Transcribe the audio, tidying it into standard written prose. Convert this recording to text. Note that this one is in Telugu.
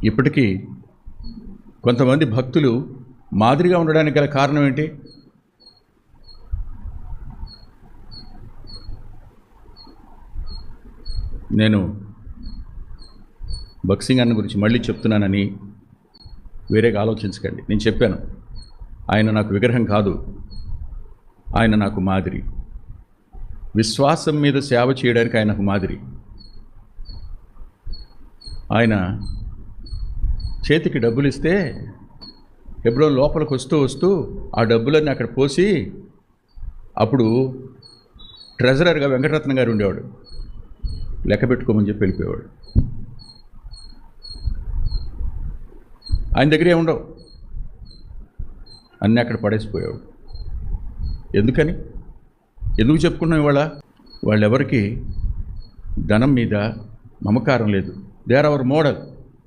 ఇప్పటికీ కొంతమంది భక్తులు మాదిరిగా ఉండడానికి గల కారణం ఏంటి? నేను బక్సింగ్ అన్న గురించి మళ్ళీ చెప్తున్నానని వేరేగా ఆలోచించకండి. నేను చెప్పాను, ఆయన నాకు విగ్రహం కాదు, ఆయన నాకు మాదిరి. విశ్వాసం మీద సేవ చేయడానికి ఆయన నాకు మాదిరి. ఆయన చేతికి డబ్బులు ఇస్తే ఎప్పుడో లోపలికి వస్తూ ఆ డబ్బులన్నీ అక్కడ పోసి, అప్పుడు ట్రెజరర్గా వెంకటరత్నం గారు ఉండేవాడు, లెక్క పెట్టుకోమని చెప్పి వెళ్ళిపోయేవాడు. ఆయన దగ్గరే ఉండవు, అన్నీ అక్కడ పడేసిపోయేవాడు. ఎందుకు చెప్పుకున్నాం ఇవాళ? వాళ్ళెవరికి ధనం మీద మమకారం లేదు. They are our model.